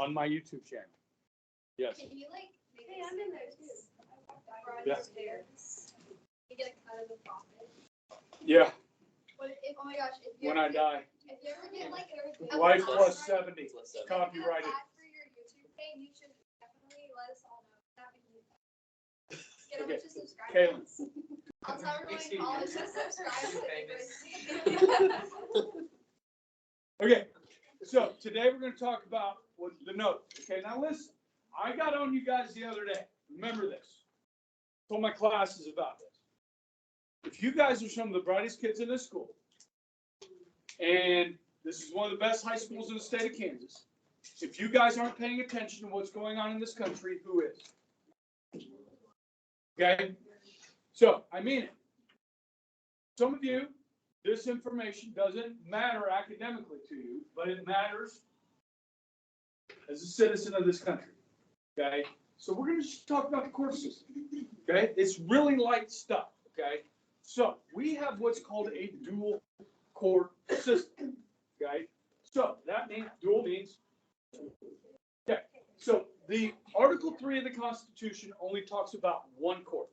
on my YouTube channel. Yes. Can you like? Hey, I'm in there too. Yeah. You get a cut of the profit. Yeah. What if, oh my gosh, if you When I die. If you ever get like Life plus 70. Copyrighted. Copyrighted. For your YouTube page, you should definitely let us all know. That would be get a bunch of subscribers. I'll tell everyone in college to subscribe. Okay, so today we're going to talk about what the note. Okay, now listen. I got on you guys the other day. Remember this. I told my classes about this. If you guys are some of the brightest kids in this school, and this is one of the best high schools in the state of Kansas, if you guys aren't paying attention to what's going on in this country, who is? Okay? So, I mean it. Some of you, this information doesn't matter academically to you, but it matters as a citizen of this country. Okay? So we're going to just talk about the court system. Okay? It's really light stuff. Okay? So we have what's called a dual court system. Okay? So that means, dual means, okay. So the Article 3 of the Constitution only talks about one court.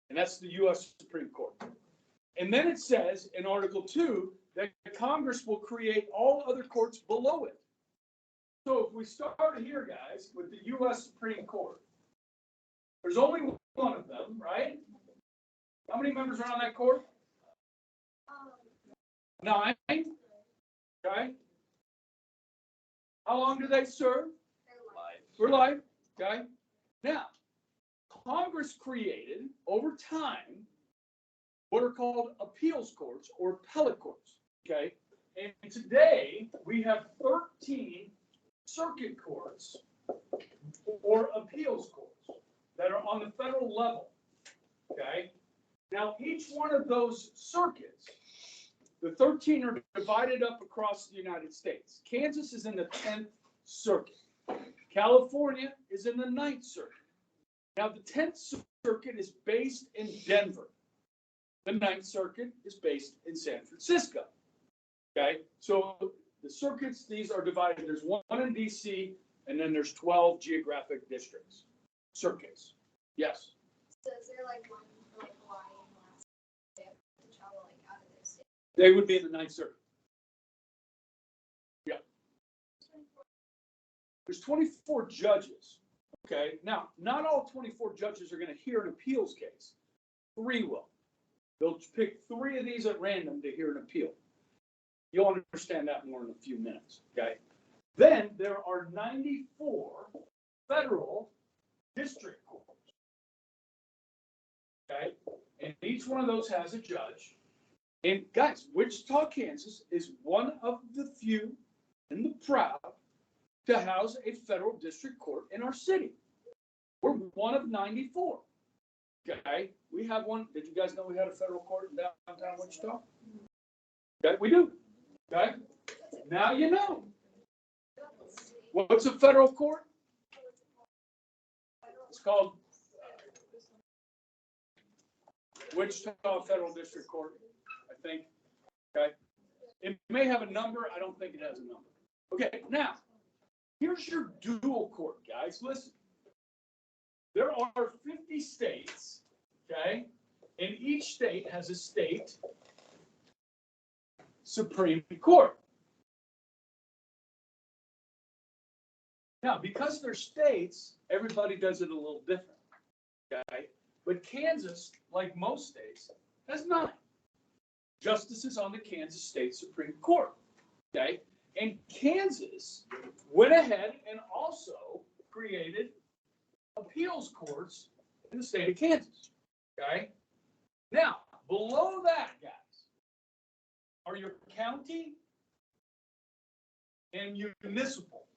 And that's the U.S. Supreme Court. And then it says in Article 2 that Congress will create all other courts below it. So if we start here, guys, with the U.S. Supreme Court, there's only one of them, right? How many members are on that court? 9. Okay. How long do they serve? For life. Okay. Now, Congress created, over time, what are called appeals courts or appellate courts. Okay. And today, we have 13 circuit courts or appeals courts that are on the federal level. Okay. Now, each one of those circuits, the 13 are divided up across the United States. Kansas is in the 10th circuit. California is in the 9th circuit. Now, the 10th circuit is based in Denver. The 9th circuit is based in San Francisco. Okay, so the circuits, these are divided. There's one in D.C., and then there's 12 geographic districts. Circuits. Yes? So is there like one for like Hawaii and Alaska? They have to travel like out of their state? They would be in the 9th circuit. Yeah. There's 24 judges. Okay, now, not all 24 judges are going to hear an appeals case. 3 will. They'll pick 3 of these at random to hear an appeal. You'll understand that more in a few minutes, okay? Then there are 94 federal district courts, okay? And each one of those has a judge. And guys, Wichita, Kansas is one of the few and the proud to house a federal district court in our city. We're one of 94. Okay, we have one. Did you guys know we had a federal court in downtown Wichita? Okay, we do. Okay, now you know. What's a federal court? It's called Wichita Federal District Court, I think. Okay, it may have a number. I don't think it has a number. Okay, now here's your dual court, guys. Listen. There are 50 states, okay, and each state has a state Supreme Court. Now, because they're states, everybody does it a little different, okay? But Kansas, like most states, has 9 justices on the Kansas State Supreme Court, okay? And Kansas went ahead and also created appeals courts in the state of Kansas. Okay. Now, below that, guys, are your county and municipal.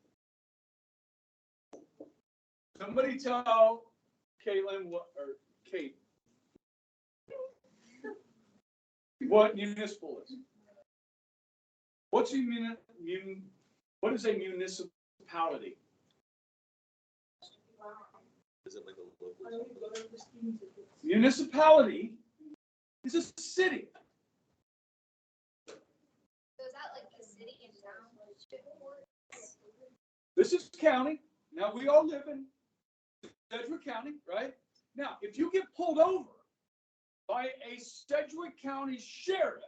Somebody tell Caitlin or Kate what municipal is. What's a what is a municipality? Is it like a local? Municipality is a city. So is that like a city in town? This is county. Now, we all live in Sedgwick County, right? Now, if you get pulled over by a Sedgwick County sheriff,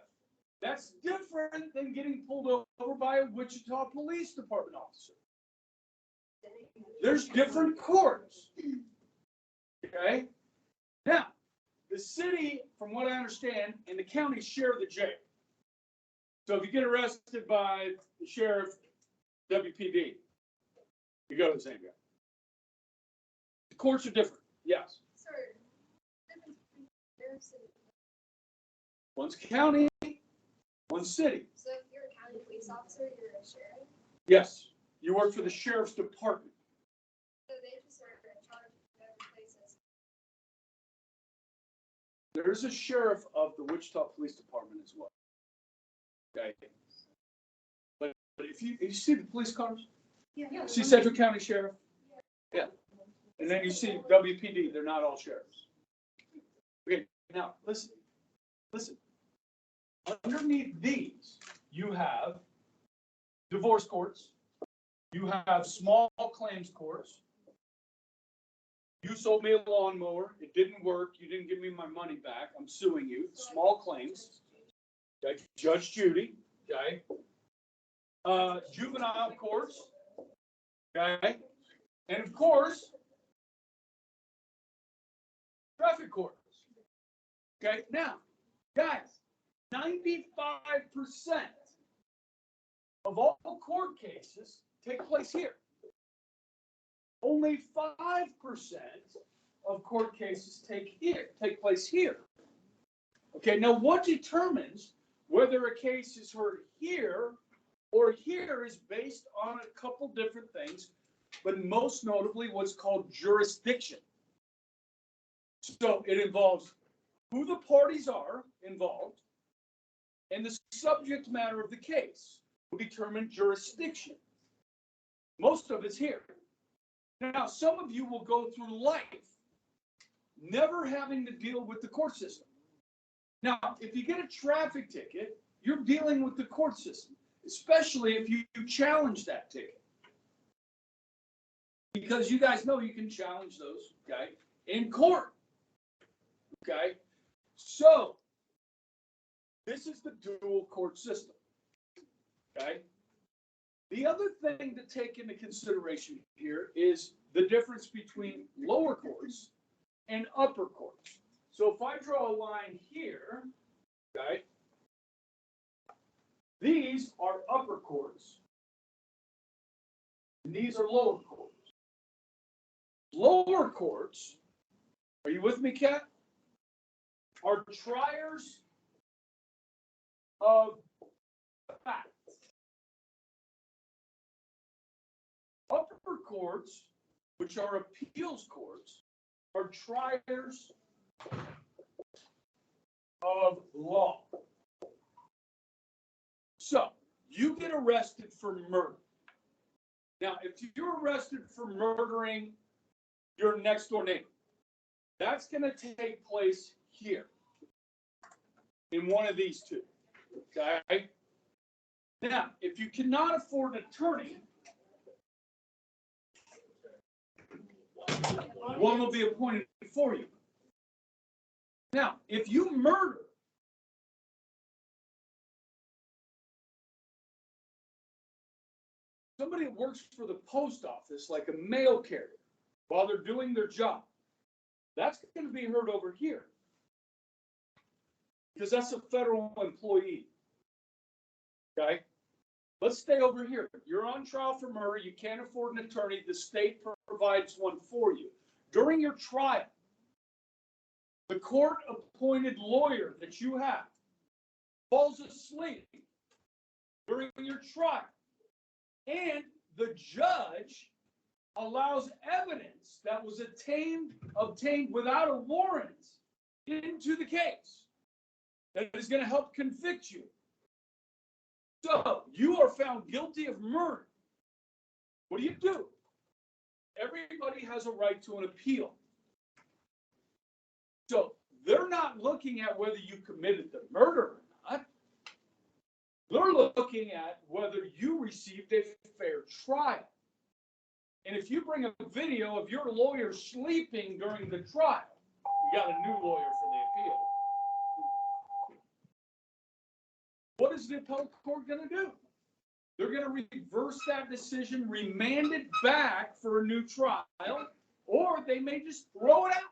that's different than getting pulled over by a Wichita Police Department officer. There's different courts. Okay? Now, the city, from what I understand, and the county share the jail. So if you get arrested by the sheriff, WPD, you go to the same guy. The courts are different, yes. Sir, difference between sheriffs and- One's county, one's city. So if you're a county police officer, you're a sheriff, Yes, you work for the sheriff's department. so they just are in charge of whatever places. There's a sheriff of the Wichita Police Department as well. Okay. But if you see the police cars, Yeah. see Sedgwick County Sheriff? Yeah. And then you see WPD, they're not all sheriffs. Okay, now listen. Underneath these, you have divorce courts, you have small claims courts. You sold me a lawnmower, it didn't work, you didn't give me my money back, I'm suing you, small claims. Okay, Judge Judy, okay? Juvenile courts, okay? And of course, traffic courts. Okay, now, guys, 95% of all court cases take place here. Only 5% of court cases take place here. Okay, now what determines whether a case is heard here or here is based on a couple different things, but most notably what's called jurisdiction. So it involves who the parties are involved and the subject matter of the case will determine jurisdiction. Most of it's here. Now, some of you will go through life never having to deal with the court system. Now, if you get a traffic ticket, you're dealing with the court system, especially if you challenge that ticket. Because you guys know you can challenge those, okay, in court. Okay? So, this is the dual court system. Okay? The other thing to take into consideration here is the difference between lower courts and upper courts. So if I draw a line here, okay, these are upper courts, and these are lower courts. Lower courts, are you with me, Kat? Are triers of facts. Upper courts, which are appeals courts, are triers of law. So, you get arrested for murder. Now, if you're arrested for murdering your next door neighbor, that's going to take place here in one of these two. Okay? Now, if you cannot afford an attorney, one will be appointed for you. Now, if you murder somebody that works for the post office, like a mail carrier, while they're doing their job, that's going to be heard over here. Because that's a federal employee. Okay? Let's stay over here. You're on trial for murder. You can't afford an attorney. The state provides one for you. During your trial, the court-appointed lawyer that you have falls asleep during your trial. And the judge allows evidence that was obtained without a warrant into the case that is going to help convict you. So, you are found guilty of murder. What do? Everybody has a right to an appeal. So, they're not looking at whether you committed the murder or not. They're looking at whether you received a fair trial. And if you bring a video of your lawyer sleeping during the trial, you got a new lawyer for the appeal. What is the appellate court going to do? They're going to reverse that decision, remand it back for a new trial, or they may just throw it out.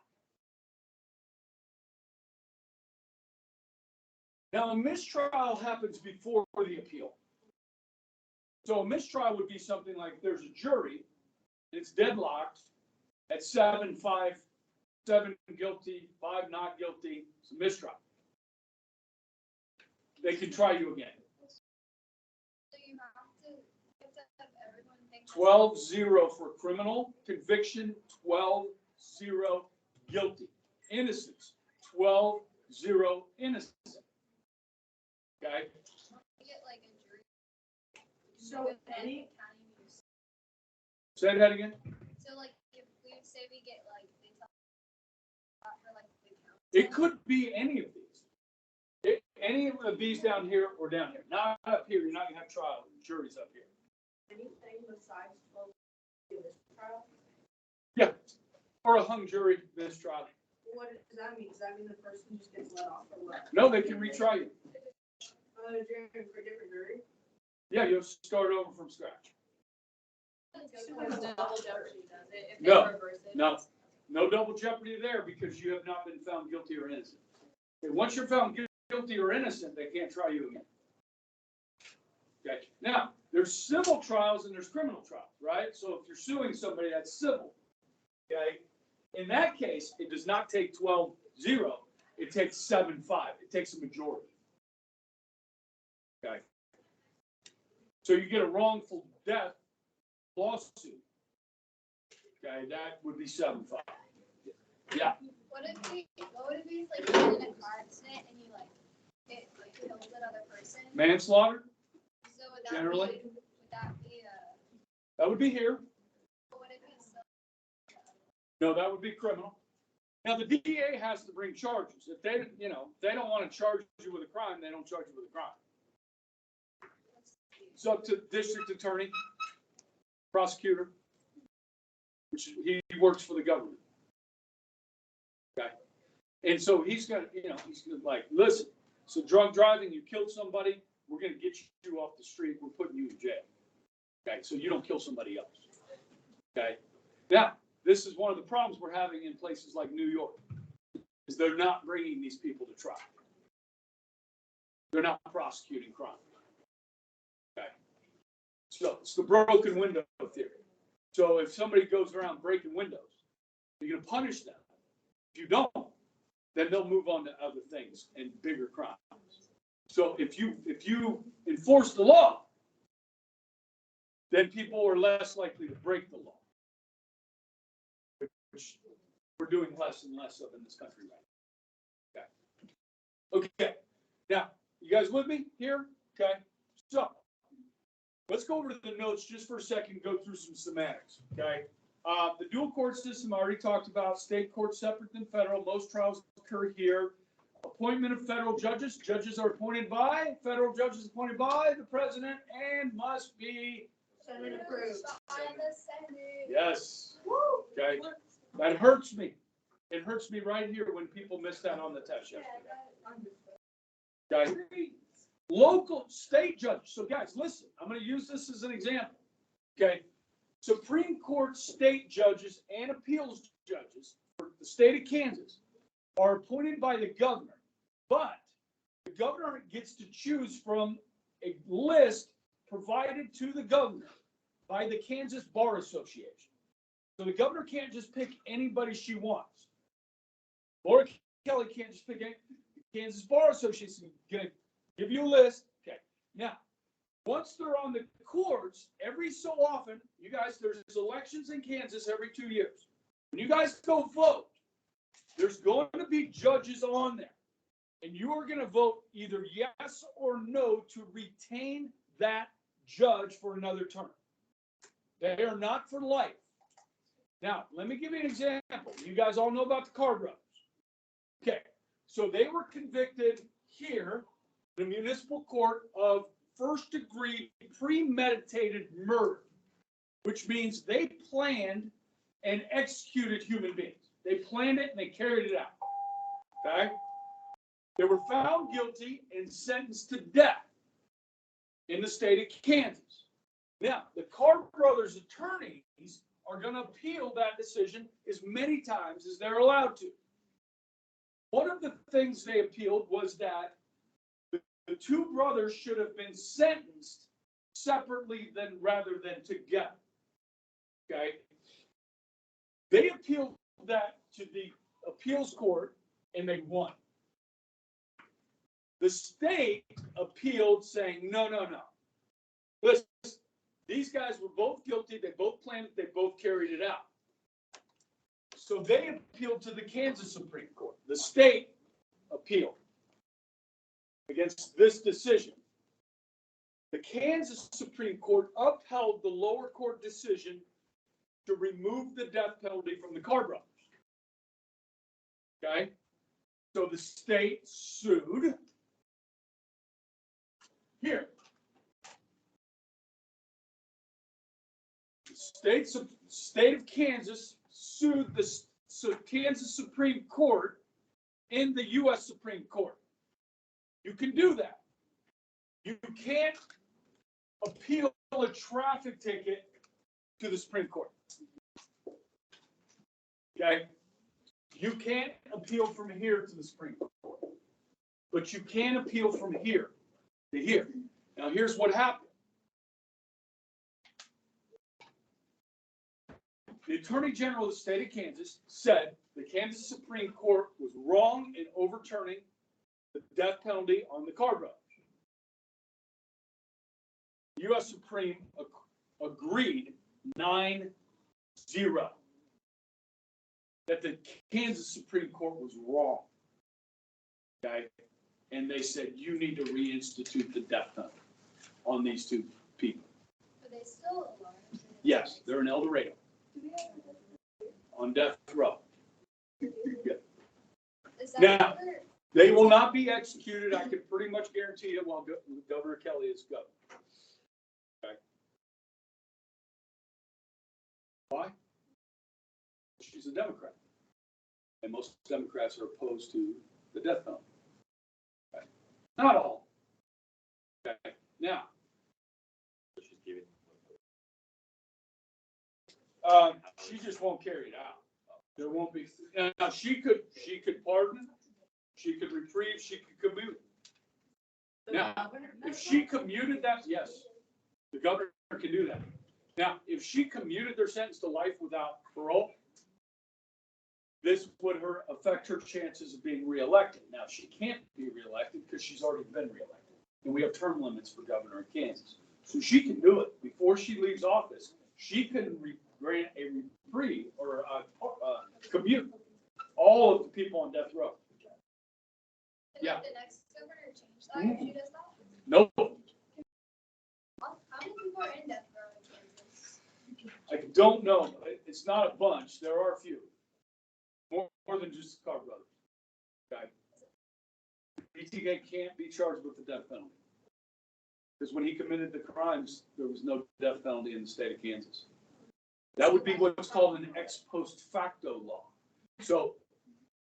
Now, a mistrial happens before the appeal. So a mistrial would be something like there's a jury, it's deadlocked at 7-5, 7 guilty, 5 not guilty, it's a mistrial. They can try you again. So you have to have everyone think. 12-0 for criminal conviction, 12-0 guilty. Innocence, 12-0 innocent. Okay? You get like a jury. So with any, county use. Say that again. So like if we say we get like they tell for like the count. It could be any of these. Any of these down here or down here. Not up here. You're not going to have trial. The jury's up here. anything besides 12 in this trial? Yeah. Or a hung jury mistrial. What does that mean? Does that mean the person just gets let off or what? No, they can retry you. Jury for a different jury? Yeah, you'll start over from scratch. Double jeopardy does it if No, they reverse it. No double jeopardy there because you have not been found guilty or innocent. Okay, once you're found guilty or innocent, they can't try you again. Okay. Now, there's civil trials and there's criminal trials, right? So if you're suing somebody, that's civil. Okay. In that case, it does not take 12-0. It takes 7-5. It takes a majority. Okay. So you get a wrongful death lawsuit. Okay, that would be 7-5. Yeah. What would it be if like you're in a car accident and you like it like kills another person? Manslaughter, So would that generally. be That would be here. would it be so No, that would be criminal. Now, the DA has to bring charges. If they, they don't want to charge you with a crime, they don't charge you with a crime. It's up to district attorney, prosecutor, which he works for the government. Okay. And so he's gonna, he's gonna like, listen, so drunk driving, you killed somebody, we're gonna get you off the street, we're putting you in jail. Okay, so you don't kill somebody else. Okay. Now, this is one of the problems we're having in places like New York, is they're not bringing these people to trial. They're not prosecuting crime. Okay. So it's the broken window theory. So if somebody goes around breaking windows, you're going to punish them. If you don't, then they'll move on to other things and bigger crimes. So if you enforce the law, then people are less likely to break the law, which we're doing less and less of in this country right now. Okay. Now, you guys with me here? Okay. So let's go over to the notes just for a second and go through some semantics. Okay. The dual court system, I already talked about. State court separate than federal. Most trials occur here. Appointment of federal judges. Judges are appointed by, federal judges appointed by the president and must be. Senate approved. by the Senate? Yes. Woo! Okay. That hurts me. It hurts me right here when people miss that on the test yesterday. Okay. Local state judges. So guys, listen, I'm going to use this as an example. Okay. Supreme Court state judges and appeals judges for the state of Kansas are appointed by the governor, but the governor gets to choose from a list provided to the governor by the Kansas Bar Association. So the governor can't just pick anybody she wants. Laura Kelly can't just pick any. The Kansas Bar Association is going to give you a list. Okay. Now, once they're on the courts, every so often, you guys, there's elections in Kansas every 2 years. When you guys go vote, there's going to be judges on there. And you are going to vote either yes or no to retain that judge for another term. They are not for life. Now, let me give you an example. You guys all know about the Carr brothers. Okay, so they were convicted here in a municipal court of first-degree premeditated murder. which means they planned and executed human beings. They planned it and they carried it out. Okay? They were found guilty and sentenced to death in the state of Kansas. Now, the Carr brothers' attorneys are going to appeal that decision as many times as they're allowed to. One of the things they appealed was that the two brothers should have been sentenced separately rather than together. Okay? They appealed that to the appeals court and they won. The state appealed saying, no. Listen, these guys were both guilty. They both planned it. They both carried it out. So they appealed to the Kansas Supreme Court. The state appealed against this decision. The Kansas Supreme Court upheld the lower court decision to remove the death penalty from the Carr brothers. Okay? So the state sued. Here. The state of Kansas sued the Kansas Supreme Court in the U.S. Supreme Court. You can do that. You can't appeal a traffic ticket to the Supreme Court. Okay? You can't appeal from here to the Supreme Court. But you can appeal from here to here. Now, here's what happened. The Attorney General of the state of Kansas said the Kansas Supreme Court was wrong in overturning the death penalty on the Carr brothers. The U.S. Supreme agreed 9-0 that the Kansas Supreme Court was wrong. Okay? And they said, you need to reinstitute the death penalty on these two people. Are they still alive? Yes, they're in El Dorado on death row. Yeah. Is that Now, where- they will not be executed. I can pretty much guarantee it while Governor Kelly is governor. Okay. Why? She's a Democrat. And most Democrats are opposed to the death penalty. Okay. Not all. Okay. Now, She's giving. she just won't carry it out. There won't be. Now she could pardon, she could reprieve, she could commute. Now, if she commuted that, yes, the governor can do that. Now, if she commuted their sentence to life without parole, this would affect her chances of being reelected. Now, she can't be reelected because she's already been reelected. And we have term limits for governor in Kansas. So she can do it before she leaves office. She can grant a reprieve or commute all of the people on death row. Can Yeah. the next governor change that if she does that? No, How many people are in death row in Kansas? I don't know. It's not a bunch. There are a few. More than just the Carr brothers. Okay. BTK can't be charged with the death penalty. Because when he committed the crimes, there was no death penalty in the state of Kansas. That would be what's called an ex post facto law. So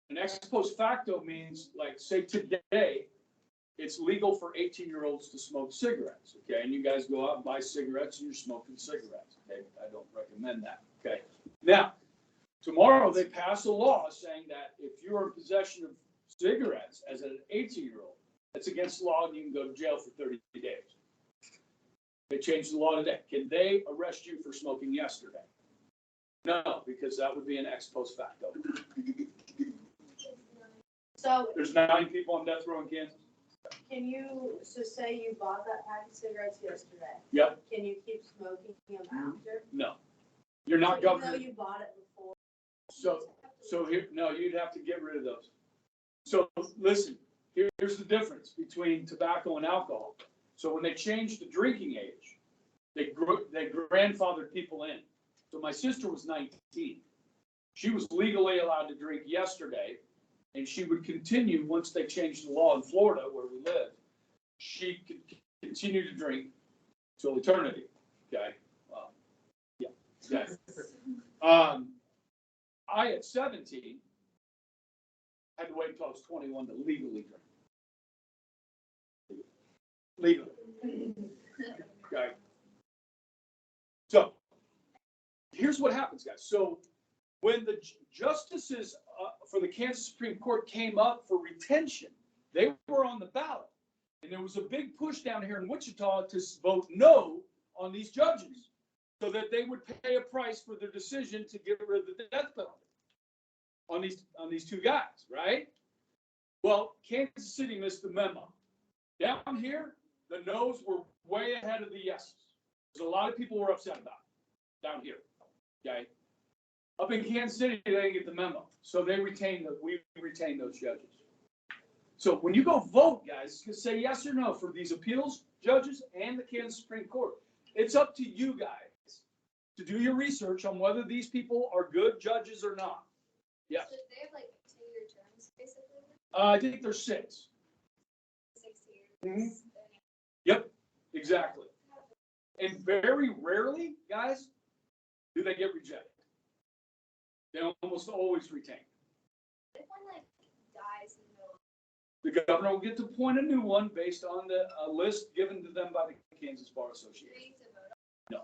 an ex post facto means, like, say today, it's legal for 18-year-olds to smoke cigarettes, okay? And you guys go out and buy cigarettes and you're smoking cigarettes, okay? I don't recommend that, okay? Now, tomorrow they pass a law saying that if you're in possession of cigarettes as an 18-year-old, that's against the law and you can go to jail for 30 days. They changed the law today. Can they arrest you for smoking yesterday? No, because that would be an ex post facto. So There's 9 people on death row in Kansas. so say you bought that pack of cigarettes yesterday. Yep. Can you keep smoking them after? No. You're not So governor. even though you bought it before. So here, no, you'd have to get rid of those. So listen, here's the difference between tobacco and alcohol. So when they changed the drinking age, they grandfathered people in. So my sister was 19. She was legally allowed to drink yesterday, and she would continue once they changed the law in Florida where we live. She could continue to drink till eternity. Okay. Yeah. Okay. I, at 17, had to wait until I was 21 to legally drink. Legally. Okay. So, here's what happens, guys. So, when the justices for the Kansas Supreme Court came up for retention, they were on the ballot. And there was a big push down here in Wichita to vote no on these judges so that they would pay a price for their decision to get rid of the death penalty on these two guys, right? Well, Kansas City missed the memo. Down here, the no's were way ahead of the yeses. Because a lot of people were upset about it down here, okay? Up in Kansas City, they didn't get the memo. So we retained those judges. So when you go vote, guys, you can say yes or no for these appeals judges and the Kansas Supreme Court. It's up to you guys to do your research on whether these people are good judges or not. Yes. So they have like 2-year terms, basically? I think there's 6. 6 years. Mhm. Yep, exactly. And very rarely, guys, do they get rejected. They almost always retain. If one like dies in the middle, The governor will get to appoint a new one based on the list given to them by the Kansas Bar Association. three to vote. No.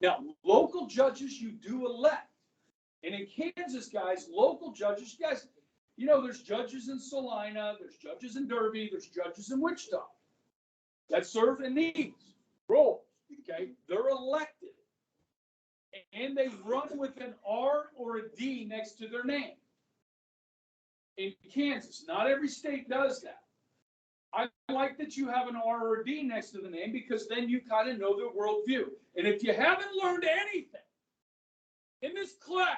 Now, local judges you do elect. And in Kansas, guys, local judges, guys, you know, there's judges in Salina, there's judges in Derby, there's judges in Wichita that serve in these roles, okay? They're elected. And they run with an R or a D next to their name. In Kansas, not every state does that. I like that you have an R or a D next to the name because then you kind of know their worldview. And if you haven't learned anything in this class,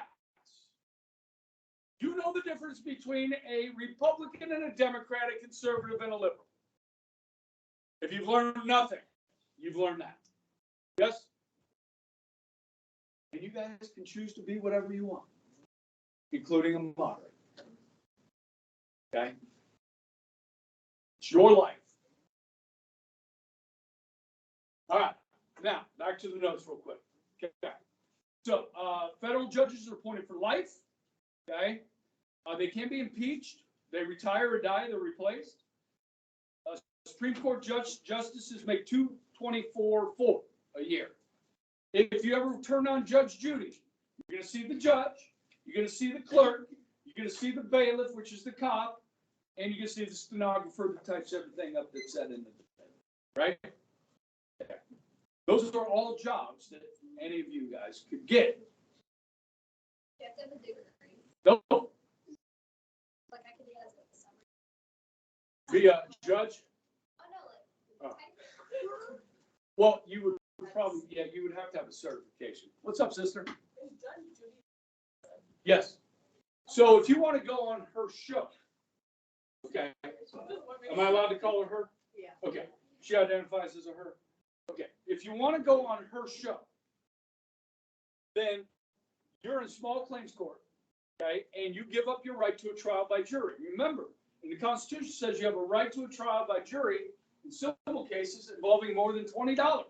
you know the difference between a Republican and a Democrat, a conservative and a liberal. If you've learned nothing, you've learned that. Yes? And you guys can choose to be whatever you want, including a moderator. Okay? It's your life. All right. Now, back to the notes real quick. Okay. So, federal judges are appointed for life. Okay? They can be impeached. They retire or die, they're replaced. Supreme Court justices make $224,400 a year. If you ever turn on Judge Judy, you're going to see the judge, you're going to see the clerk, you're going to see the bailiff, which is the cop, and you're going to see the stenographer that types everything up that's said in the right? Okay. Those are all jobs that any of you guys could get. You have to have a degree. No, Like I could do that as a summer. be a judge. Oh, no, like. Oh. Well, you would probably, yeah, you would have to have a certification. What's up, sister? Yes. So if you want to go on her show, okay, am I allowed to call her her? Yeah. Okay, she identifies as a her. Okay, if you want to go on her show, then you're in small claims court, okay, and you give up your right to a trial by jury. Remember, in the Constitution says you have a right to a trial by jury in civil cases involving more than $20.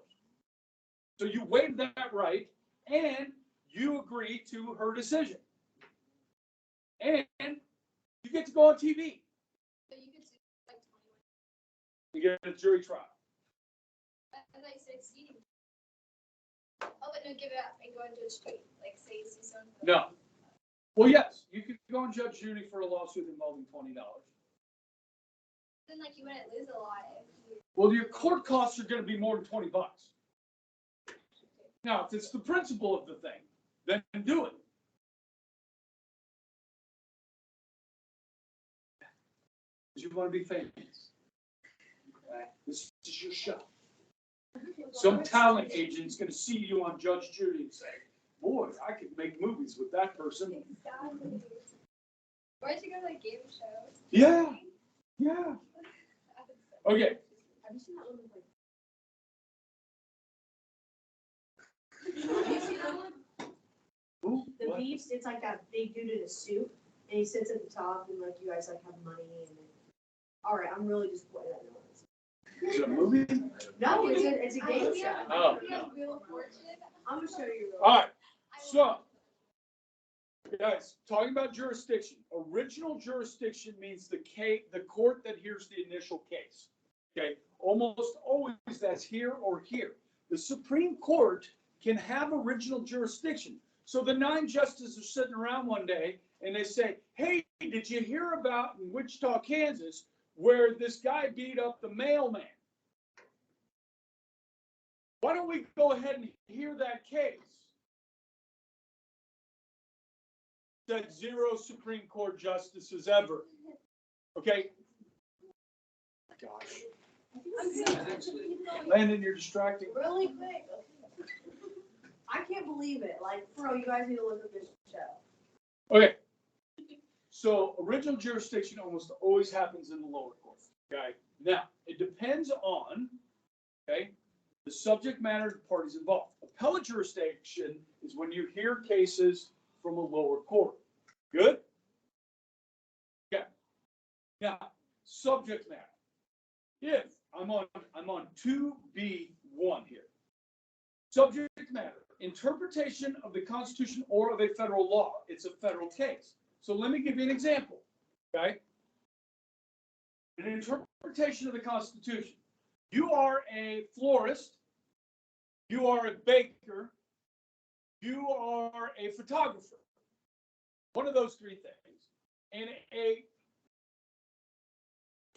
So you waive that right, and you agree to her decision. And you get to go on TV. So you could do like 21. You get a jury trial. I thought you said exceeding. Oh, but no, give it up and go into a street, like say you see someone. No. Well, yes, you could go and Judge Judy for a lawsuit involving $20. Then like you wouldn't lose a lot if you. Well, your court costs are going to be more than $20. Now, if it's the principle of the thing, then do it. Because you want to be famous. Okay? This is your show. Some talent agent's going to see you on Judge Judy and say, boy, I could make movies with that person. Exactly. Why don't you go to like game shows? Yeah. Yeah. Okay. Have you seen that one? Ooh, The what? Beefs, it's like that big dude in a suit, and he sits at the top, and like you guys like have money, and then, all right, I'm really disappointed at no one. Is it a movie? No, it's a game show. Oh, We no. have Wheel of Fortune. I'm gonna show you. All right, I so, love guys, talking about jurisdiction, original jurisdiction means the court that hears the initial case. Okay, almost always that's here or here. The Supreme Court can have original jurisdiction. So the 9 justices are sitting around one day and they say, hey, did you hear about in Wichita, Kansas, where this guy beat up the mailman? Why don't we go ahead and hear that case? Said 0 Supreme Court justices ever. Okay? Gosh. Landon, you're distracting. Really quick. I can't believe it. Like, bro, you guys need to look at this show. Okay. So original jurisdiction almost always happens in the lower court. Okay. Now, it depends on, okay, the subject matter of the parties involved. Appellate jurisdiction is when you hear cases from a lower court. Good? Okay. Now, subject matter. If I'm on 2B1 here. Subject matter, interpretation of the Constitution or of a federal law. It's a federal case. So let me give you an example, okay? An interpretation of the Constitution. You are a florist, you are a baker, you are a photographer. One of those 3 things. And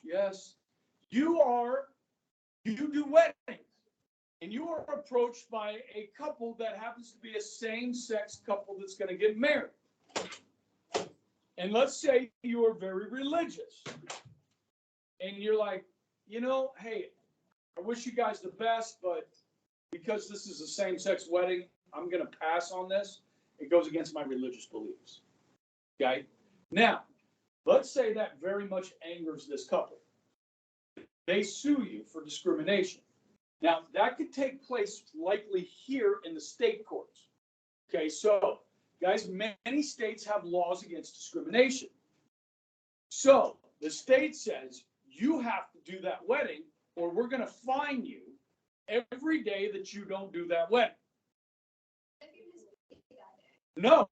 yes, you do weddings. And you are approached by a couple that happens to be a same-sex couple that's going to get married. And let's say you are very religious. And you're like, you know, hey, I wish you guys the best, but because this is a same-sex wedding, I'm going to pass on this. It goes against my religious beliefs. Okay? Now, let's say that very much angers this couple. They sue you for discrimination. Now, that could take place likely here in the state courts. Okay, so, guys, many states have laws against discrimination. So, the state says, you have to do that wedding, or we're going to fine you every day that you don't do that wedding. If you just beat that day. No,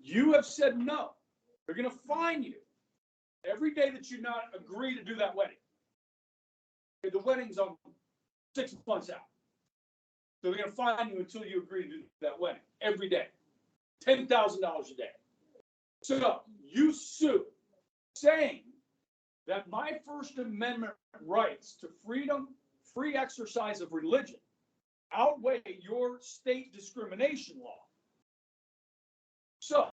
you have said no. They're going to fine you every day that you not agree to do that wedding. Okay, the wedding's on 6 months out. So they're going to fine you until you agree to do that wedding every day. $10,000 a day. So you sue saying that my First Amendment rights to freedom, free exercise of religion outweigh your state discrimination law. So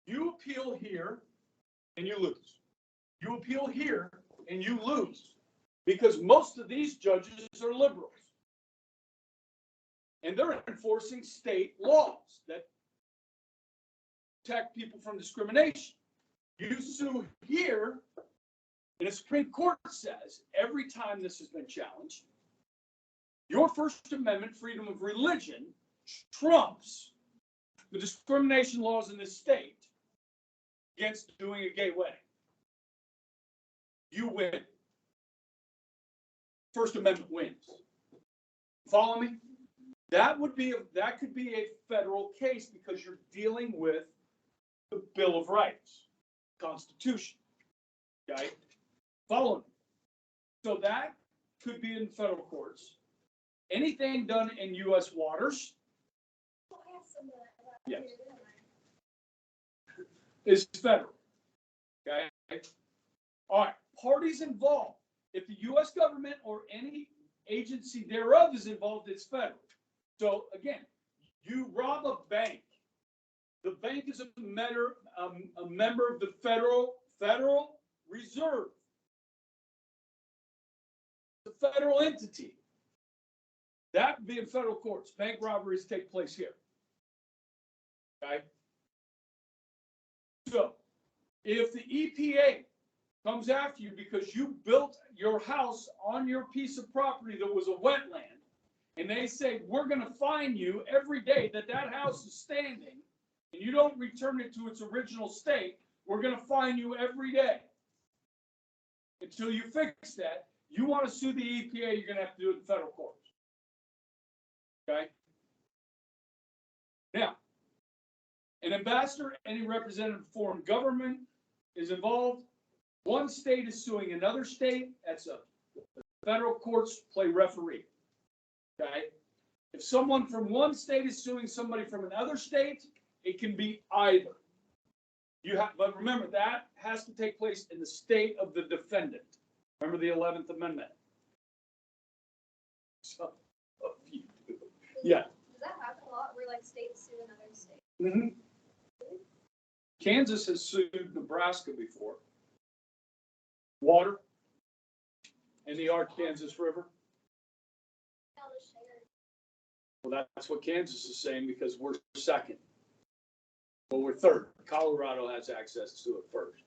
you appeal here and you lose. You appeal here and you lose. Because most of these judges are liberals. And they're enforcing state laws that protect people from discrimination. You sue here, and the Supreme Court says every time this has been challenged, your First Amendment freedom of religion trumps the discrimination laws in this state against doing a gay wedding. You win. First Amendment wins. Follow me? That could be a federal case because you're dealing with the Bill of Rights, Constitution. Okay? Follow me. So that could be in federal courts. Anything done in U.S. waters Well, I have some of that. Yes. is federal. Okay? All right. Parties involved. If the U.S. government or any agency thereof is involved, it's federal. So again, you rob a bank. The bank is a member of the Federal Reserve. The federal entity. That would be in federal courts. Bank robberies take place here. Okay? So, if the EPA comes after you because you built your house on your piece of property that was a wetland, and they say, we're going to fine you every day that that house is standing, and you don't return it to its original state, we're going to fine you every day until you fix that, you want to sue the EPA, you're going to have to do it in federal courts. Okay? Now, an ambassador, any representative of foreign government is involved. One state is suing another state. That's a federal courts play referee. Okay? If someone from one state is suing somebody from another state, it can be either. But remember, that has to take place in the state of the defendant. Remember the 11th Amendment. So, yeah. Does that happen a lot where like states sue another state? Mm-hmm. Kansas has sued Nebraska before. Water in the Arkansas River. Well, that's what Kansas is saying because we're second. Well, we're third. Colorado has access to it first,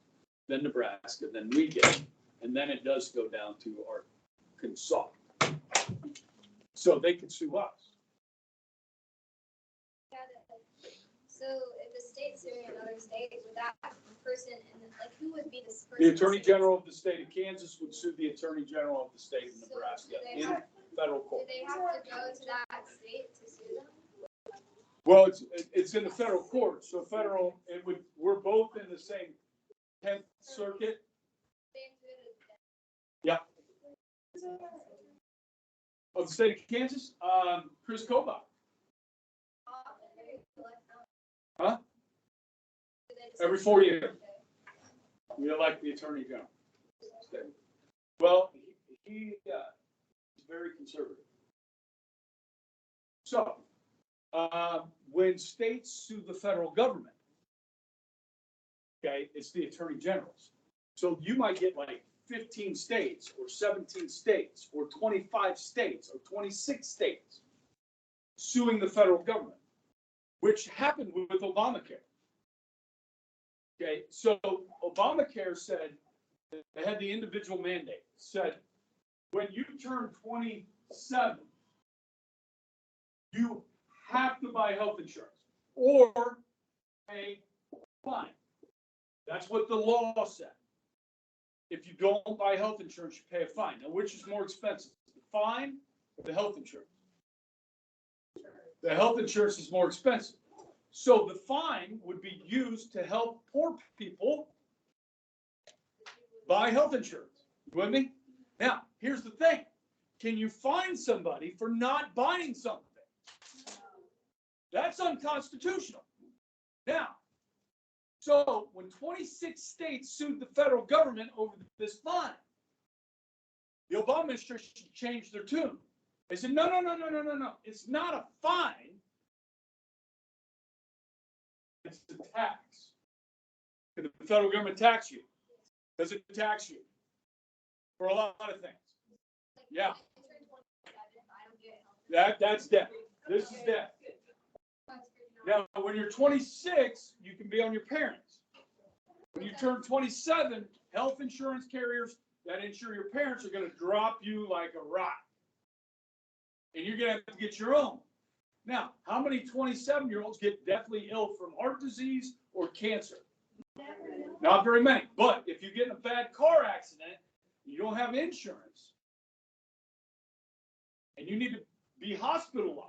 then Nebraska, then we get it, and then it does go down to Arkansas. So they can sue us. So if the state's suing another state, would that person, and like who would be this person? The Attorney General of the state of Kansas would sue the Attorney General of the state of Nebraska in federal Do court. they have to go to that state to sue them? Well, it's in the federal court, so we're both in the same 10th Circuit. Yeah. Of the state of Kansas, Chris Kobach. Huh? Every 4 years. We elect the Attorney General. Well, he is very conservative. So, when states sue the federal government, okay, it's the Attorney Generals. So you might get like 15 states or 17 states or 25 states or 26 states suing the federal government, which happened with Obamacare. Okay, so Obamacare said, they had the individual mandate, said, when you turn 27, you have to buy health insurance or pay a fine. That's what the law said. If you don't buy health insurance, you pay a fine. Now, which is more expensive, the fine or the health insurance? The health insurance is more expensive. So the fine would be used to help poor people buy health insurance. You with me? Now, here's the thing. Can you fine somebody for not buying something? That's unconstitutional. Now, so when 26 states sued the federal government over this fine, the Obama administration changed their tune. They said, no. It's not a fine. It's a tax. Can the federal government tax you? Does it tax you? For a lot of things. Yeah. That's debt. This is debt. Now, when you're 26, you can be on your parents. When you turn 27, health insurance carriers that insure your parents are going to drop you like a rock. And you're going to have to get your own. Now, how many 27-year-olds get deathly ill from heart disease or cancer? Not very many. But if you get in a bad car accident, you don't have insurance, and you need to be hospitalized,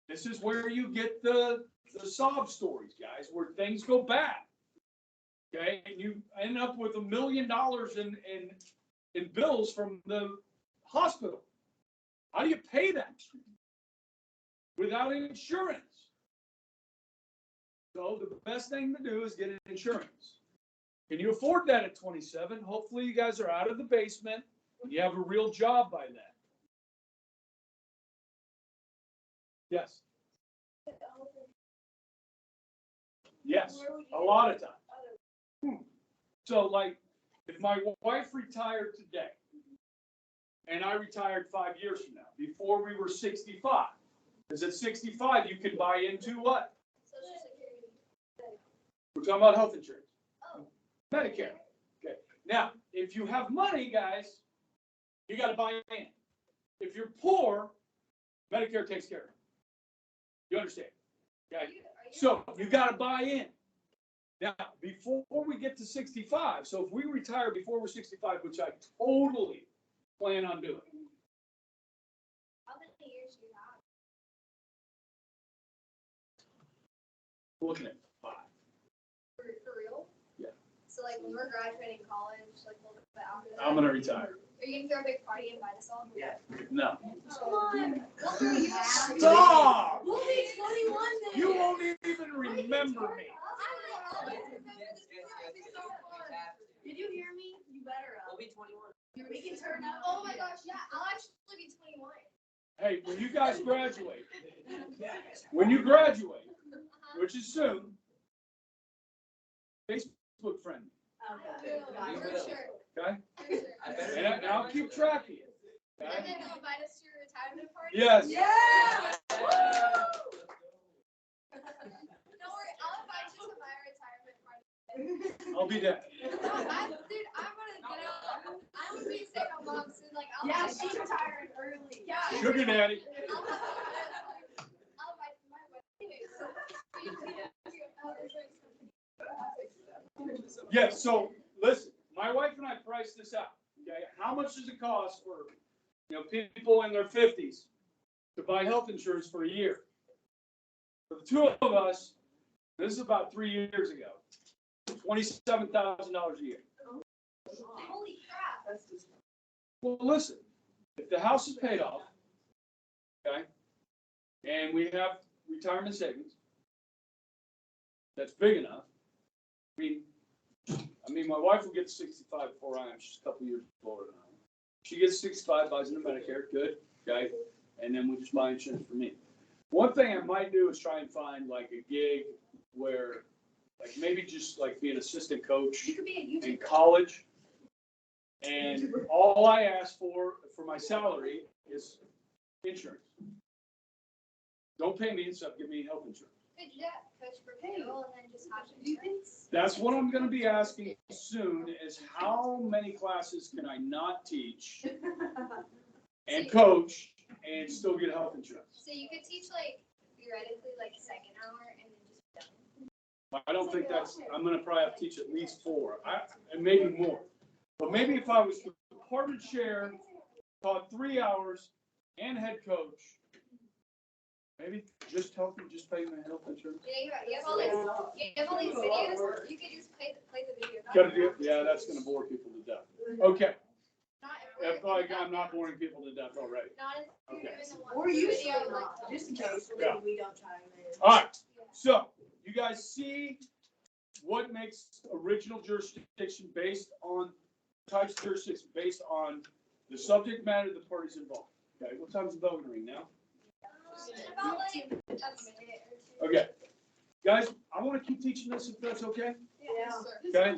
this is where you get the sob stories, guys, where things go bad. Okay, and you end up with $1 million in bills from the hospital. How do you pay that without insurance? So the best thing to do is get insurance. Can you afford that at 27? Hopefully you guys are out of the basement and you have a real job by then. Yes. Yes, a lot of times. So like, if my wife retired today, and I retired 5 years from now, before we were 65, because at 65 you can buy into what? Social Security. We're talking about health insurance. Medicare. Okay. Now, if you have money, guys, you got to buy in. If you're poor, Medicare takes care of it. You understand? Okay. So you got to buy in. Now, before we get to 65, so if we retire before we're 65, which I totally plan on doing, How many years do you have? looking at 5. For real? Yeah. So like when we're graduating college, like a little bit after that. I'm gonna retire. Are you gonna throw a big party and invite us all? Yeah. No. Come on. We'll throw you out. Stop! We'll be 21 then. You won't even remember me. Did you hear me? You better. We'll be 21. We can turn up. Oh my gosh, yeah, I'll actually be 21. Hey, when you guys graduate, when you graduate, which is soon, Facebook friend me, Okay. For sure. okay? For sure. I better. And I'll keep track of you. And Okay? then they'll invite us to your retirement party? Yes. Yeah. Don't worry, I'll invite you to my retirement party. I'll be there. No, dude, I'm gonna get out. I'm gonna be a stay-at-home mom soon. Like, I'll Yeah, invite she's you. retiring early. Yeah. Sugar daddy. I'll invite you to my wedding. Yeah, so listen, my wife and I priced this out. Okay, how much does it cost for, people in their 50s to buy health insurance for a year? For the two of us, this is about 3 years ago, $27,000 a year. Holy crap. Well, listen, if the house is paid off, okay, and we have retirement savings, that's big enough. I mean, my wife will get 65 before I am. She's a couple years older than I am. She gets 65, buys into Medicare, good, okay, and then we just buy insurance for me. One thing I might do is try and find like a gig where, like maybe just like be an assistant coach You could be a in YouTuber. college. And all I ask for my salary is insurance. Don't pay me and stuff, give me health insurance. Could you do that, coach for payroll and then just have insurance? That's what I'm gonna be asking soon is how many classes can I not teach and coach and still get health insurance? So you could teach like theoretically like second hour and then just done. I don't think I'm gonna probably have to teach at least 4, and maybe more. But maybe if I was department chair, taught 3 hours and head coach, maybe just pay my health insurance. Yeah, you have all these videos, you could just play the video. Gotta do, yeah, that's gonna bore people to death. Okay, Not if I'm not boring people to death already. Not if you're Okay. doing the one Or usually video, not, like, just in case, so Yeah. maybe we don't chime in. All right, so you guys see what makes original jurisdiction based on types of jurisdiction based on the subject matter of the parties involved. Okay, what time's the bell gonna ring now? in about like a minute or two. Okay, guys, I want to keep teaching this if that's okay. Yeah. Okay,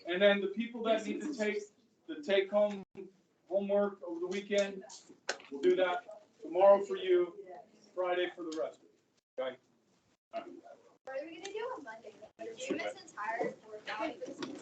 and then the people that need to take the take-home homework over the weekend, we'll do that tomorrow for you, Friday for the rest of you. Okay. All right. What are we gonna do on Monday? Are you missing tired or